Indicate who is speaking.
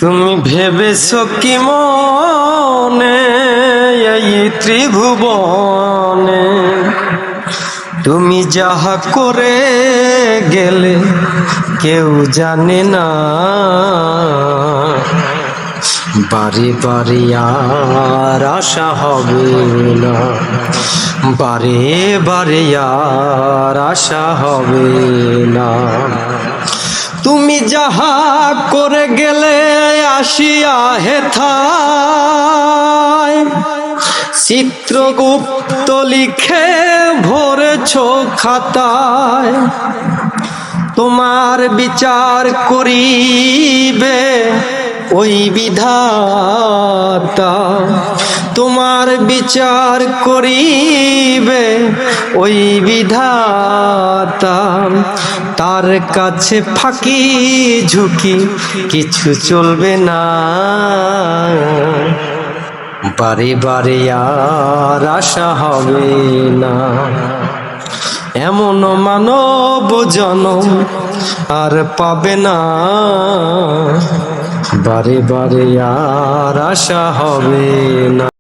Speaker 1: তুমি ভেবেছো কি মনে এই ত্রিভুবনে তুমি যাহা করে গেলে কেউ জানে না। বারে বারে আর আশা হবে না, বারে বারে আর আশা হবে না। তুমি যাহা করে গেলে আসিয়া হেথায় চিত্রগুপ্ত লিখে ভরেছ খাতায়। তোমার বিচার করিবে ওই বিধাতা, তোমার বিচার করিবে ওই বিধাতা। তার কাছে ফাঁকি ঝুঁকি কিছু চলবে না। বারে বারে আর আশা হবে না। এমন মানব জনম আর পাবে না। বারে বারে আর আশা হবে না।